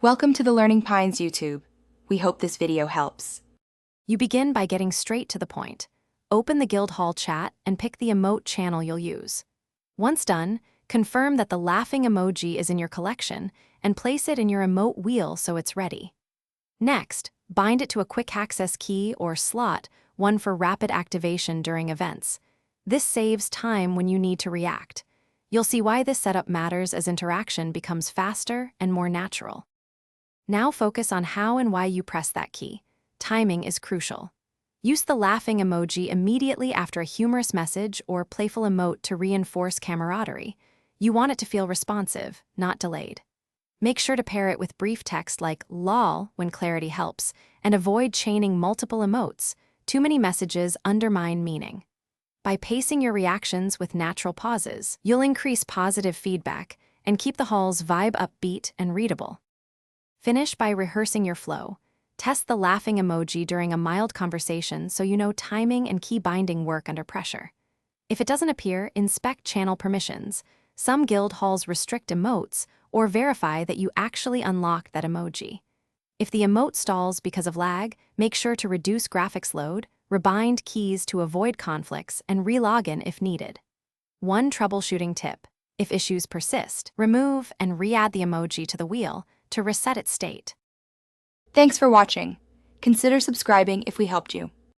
Welcome to the Learning Pines YouTube. We hope this video helps. You begin by getting straight to the point. Open the Guildhall chat and pick the emote channel you'll use. Once done, confirm that the laughing emoji is in your collection and place it in your emote wheel so it's ready. Next, bind it to a quick access key or slot, one for rapid activation during events. This saves time when you need to react. You'll see why this setup matters as interaction becomes faster and more natural. Now focus on how and why you press that key. Timing is crucial. Use the laughing emoji immediately after a humorous message or playful emote to reinforce camaraderie. You want it to feel responsive, not delayed. Make sure to pair it with brief text like lol when clarity helps, and avoid chaining multiple emotes. Too many messages undermine meaning. By pacing your reactions with natural pauses, you'll increase positive feedback and keep the hall's vibe upbeat and readable. Finish by rehearsing your flow. Test the laughing emoji during a mild conversation so you know timing and key binding work under pressure. If it doesn't appear, inspect channel permissions. Some guild halls restrict emotes or verify that you actually unlocked that emoji. If the emote stalls because of lag, make sure to reduce graphics load, rebind keys to avoid conflicts, and re-login if needed. One troubleshooting tip: if issues persist, remove and re-add the emoji to the wheel to reset its state. Thanks for watching. Consider subscribing if we helped you.